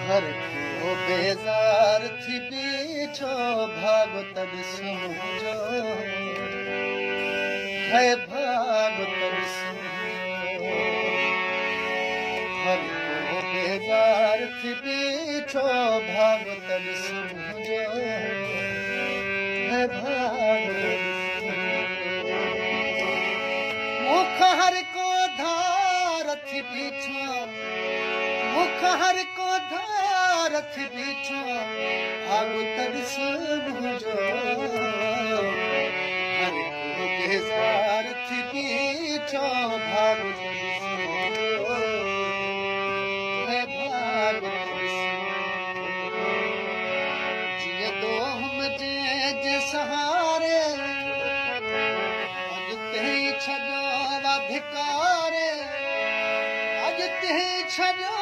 हर को बेजार थी पीछो भागो तब समझो है भागो तब समझो हर को बेजार थी पीछो भागो तब समझो है भागो तब समझो मुख हर को धार थी पीछो मुख हर को धारथ बीठो भागो तब समझो हर को बेजार थी बीठो भागो तब समझो है भागो तब समझो जिए दो हम जे सहारे अज ते छजो अधिकारे अज ते छजो